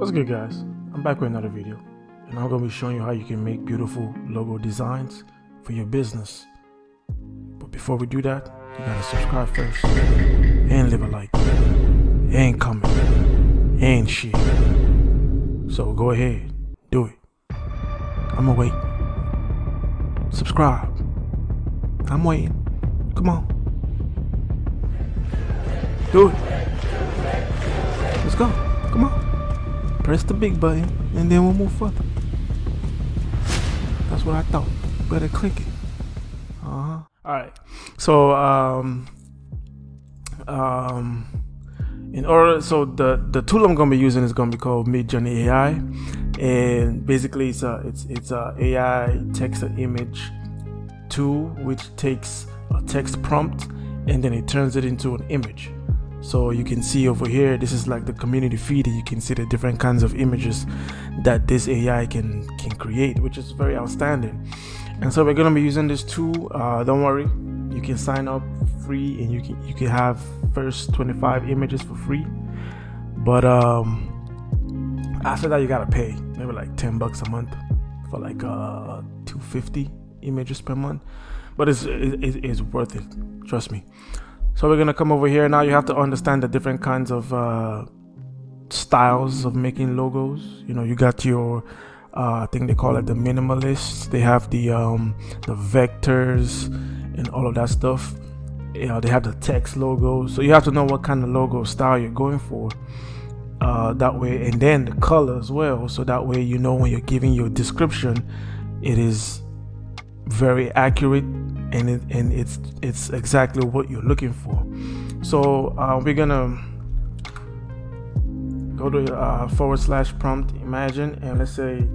What's good, guys? I'm back with another video, and I'm going to be showing you how you can make beautiful logo designs for your business. But before we do that, you gotta subscribe first, and leave a like, and comment, and share. So go ahead, do it. I'ma wait. Subscribe. I'm waiting. Come on. Do it. Let's go. Come on. Press the big button and then we'll move further. That's what I thought. Better click it. Alright. So the tool I'm gonna be using is gonna be called Midjourney AI, and basically it's a AI text to image tool which takes a text prompt and then it turns it into an image. So you can see over here, this is like the community feed, and you can see the different kinds of images that this AI can create, which is very outstanding. And so we're gonna be using this tool. Don't worry, you can sign up free and you can have first 25 images for free. But after that you gotta pay maybe like $10 a month for like 250 images per month. But it's worth it, trust me. So we're gonna come over here. Now you have to understand the different kinds of styles of making logos. You know, you got your I think they call it the minimalists. They have the vectors and all of that stuff. You know, they have the text logo. So you have to know what kind of logo style you're going for. That way, and then the color as well. So that way, you know, when you're giving your description, it is very accurate. And it's exactly what you're looking for. So we're gonna go to /prompt imagine, and let's say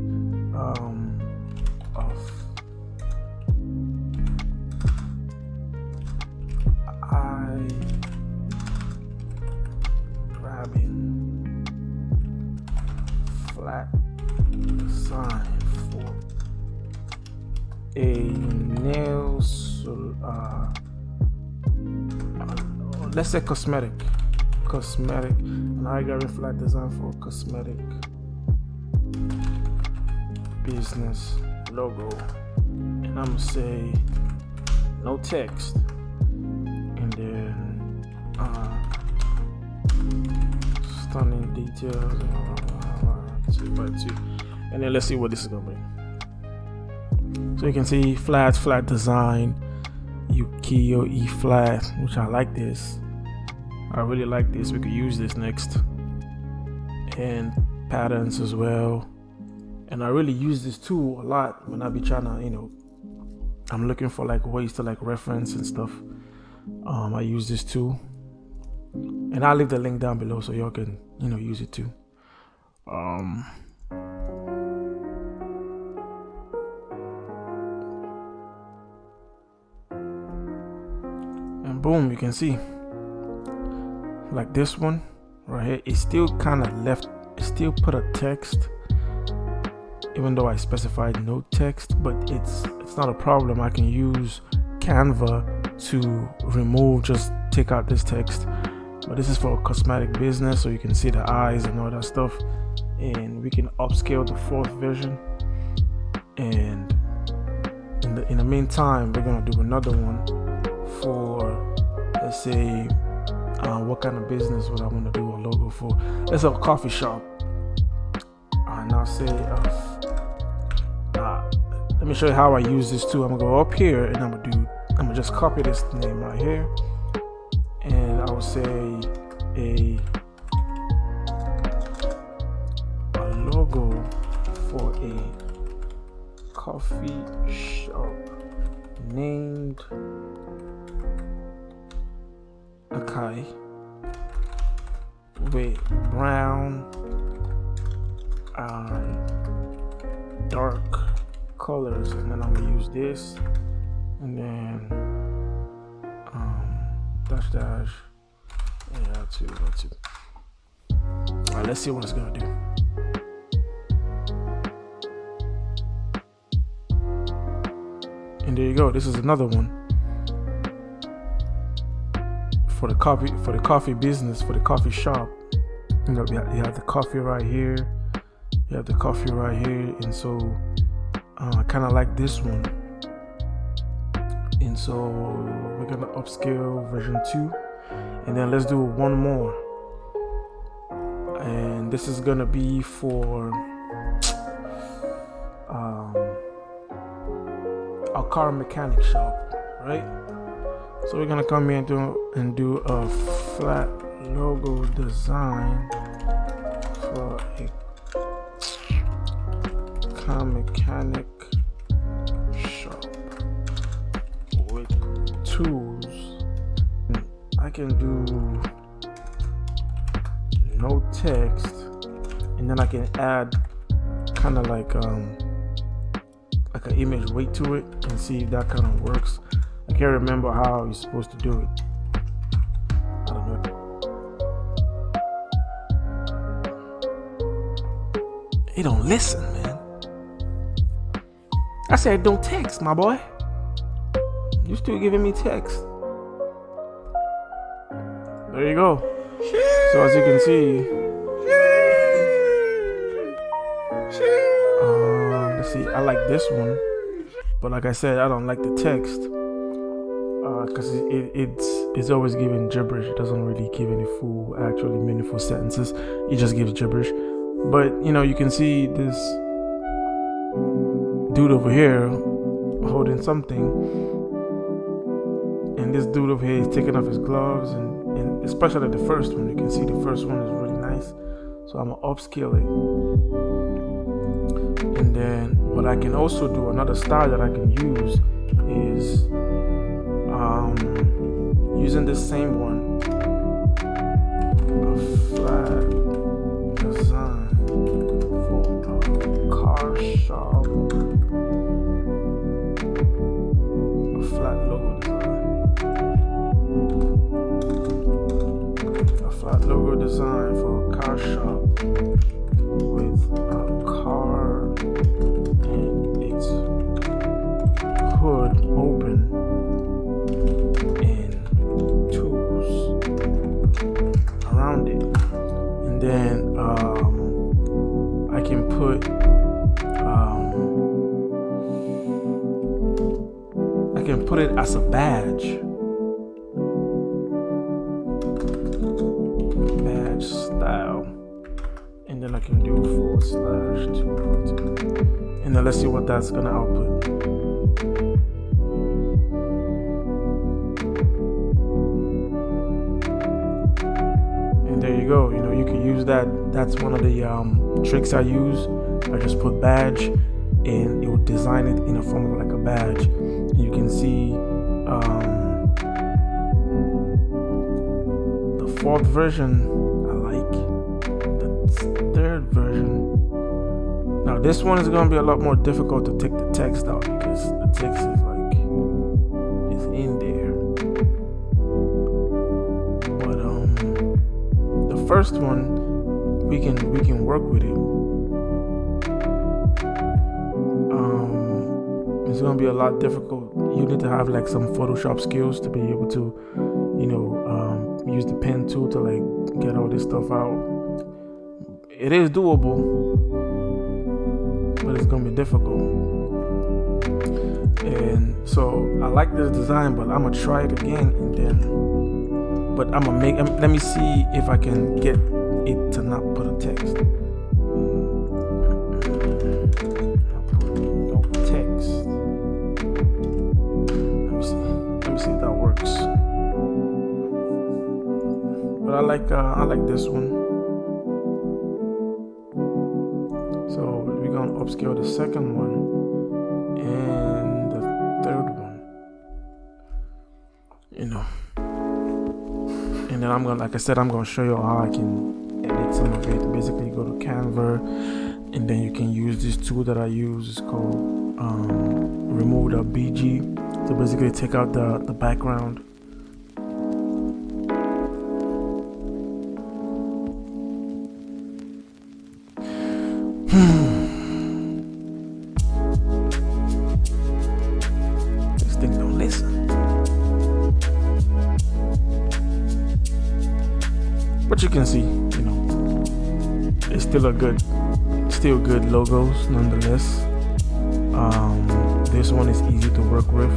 I grabbing flat design for a nail, let's say cosmetic, and I got a flat design for cosmetic business logo, and I'm gonna say no text, and then stunning details, 2x2, and then let's see what this is gonna be. So you can see flat design. You key your E flat, which I like this. I really like this. We could use this next. And patterns as well. And I really use this tool a lot when I be trying to, you know, I'm looking for like ways to like reference and stuff. I use this tool. And I'll leave the link down below so y'all can, you know, use it too. And boom, you can see like this one right here, it still kind of left, it still put a text even though I specified no text, but it's not a problem. I can use Canva to remove, just take out this text. But this is for a cosmetic business, so you can see the eyes and all that stuff, and we can upscale the 4th version. And in the meantime, we're gonna do another one for, let's say, what kind of business would I want to do a logo for? Let's say a coffee shop. And I'll say, let me show you how I use this too. I'm gonna go up here and I'm gonna just copy this name right here, and I will say a logo for a coffee shop named Akai with brown dark colors, and then I'm gonna use this, and then dash two. Alright, let's see what it's gonna do. And there you go. This is another one for the coffee business, for the coffee shop. You know, you have the coffee right here. You have the coffee right here, and so I kind of like this one. And so we're gonna upscale version 2, and then let's do one more. And this is gonna be for a car mechanic shop, right? So we're gonna come here and do a flat logo design for a car mechanic shop with tools. I can do no text, and then I can add kind of like an image weight to it and see if that kind of works. I can't remember how you're supposed to do it. I don't know. He don't listen, man. I said don't text, my boy. You still giving me text. There you go. So as you can see, let's see, I like this one, but like I said, I don't like the text because it's always giving gibberish. It doesn't really give any full, actually meaningful sentences. It just gives gibberish. But you know, you can see this dude over here holding something, and this dude over here is taking off his gloves, and especially the first one. You can see the first one is really nice. So I'm gonna upscale it. And then what I can also do, another style that I can use is using this same one, a flat design for a car shop, a flat logo design, a flat logo design for a car shop with a car and its hood open and tools around it. And then I can put it as a badge style. And then I can do /242. And then let's see what that's gonna output. And there you go. You know, you can use that. That's one of the tricks I use. I just put badge, and it will design it in a form of like a badge. And you can see the 4th version I like. The 3rd version. Now this one is gonna be a lot more difficult to take the text out because the text is like it's in there. But the first one we can work with it. It's gonna be a lot difficult. You need to have like some Photoshop skills to be able to, you know, use the pen tool to like get all this stuff out. It is doable, but it's gonna be difficult. And so I like this design, but I'm gonna try it again, and then, but I'm gonna let me see if I can get it to not put a text. No text. Let me see if that works. But I like this one. So we're gonna upscale the second one and the 3rd one, you know. And then I'm gonna, like I said, I'm gonna show you how I can edit some of it. Basically, go to Canva, and then you can use this tool that I use. It's called remove.bg to basically take out the background. This thing don't listen. But you can see, you know, still good logos nonetheless. This one is easy to work with.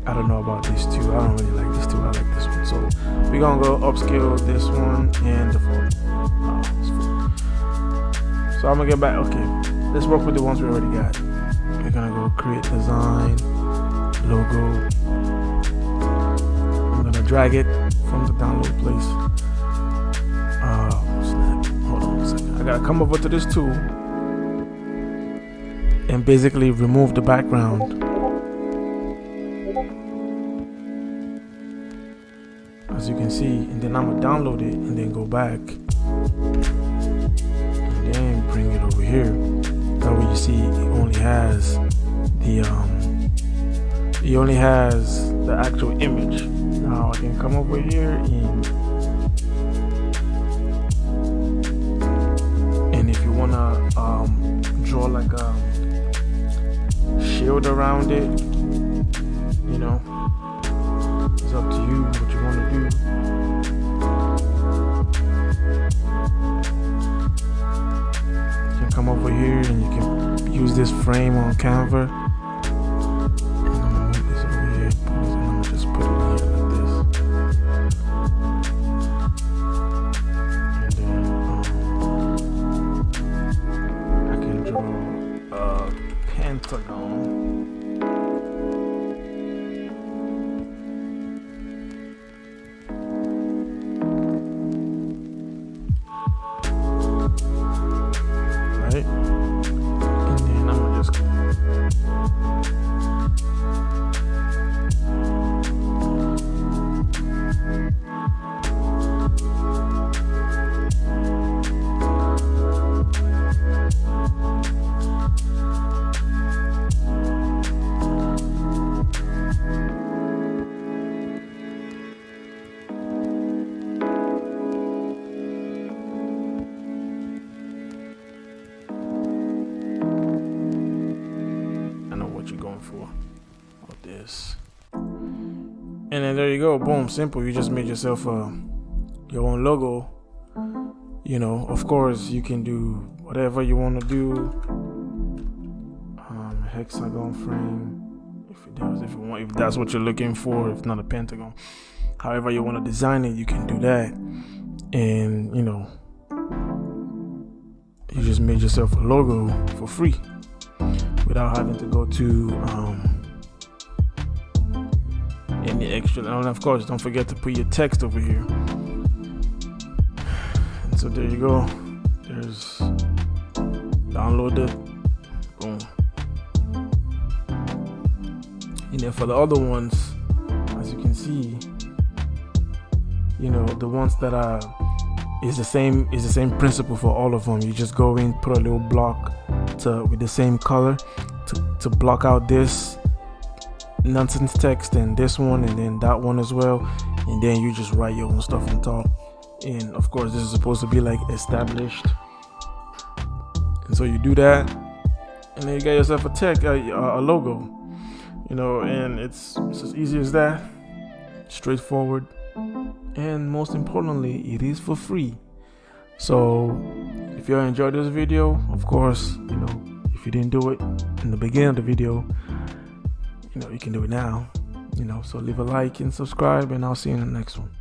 I don't know about these two. I don't really like these two. I like this one. So we're gonna go upscale this one and the photo. So I'm gonna get back. Okay, let's work with the ones we already got. We're gonna go create design, logo. I'm gonna drag it from the download place. Snap. Hold on a second. I gotta come over to this tool and basically remove the background. As you can see, and then I'm gonna download it and then go back and then bring it over here. That way you see it only has the actual image. Now I can come over here and if you wanna draw like a shield around it, you know, it's up to you what you want to do. You can come over here and you can use this frame on Canva. And I'm gonna move this over here. And I'm gonna just put it in here like this. And then I can draw a pentagon. Right? And then I'm gonna just for this, and then there you go. Boom, simple. You just made yourself your own logo. You know, of course you can do whatever you want to do. Hexagon frame, if that's what you're looking for, if not a pentagon. However you want to design it, you can do that. And you know, you just made yourself a logo for free without having to go to any extra. And of course, don't forget to put your text over here. And so there you go. There's download it. Boom. And then for the other ones, as you can see, you know, the ones that are is the same principle for all of them. You just go in, put a little block with the same color to block out this nonsense text and this one and then that one as well, and then you just write your own stuff on top. And of course this is supposed to be like established, and so you do that and then you get yourself a logo, you know, and it's as easy as that, straightforward, and most importantly, it is for free. So if you enjoyed this video, of course, you know, if you didn't do it in the beginning of the video, you know, you can do it now, you know. So leave a like and subscribe, and I'll see you in the next one.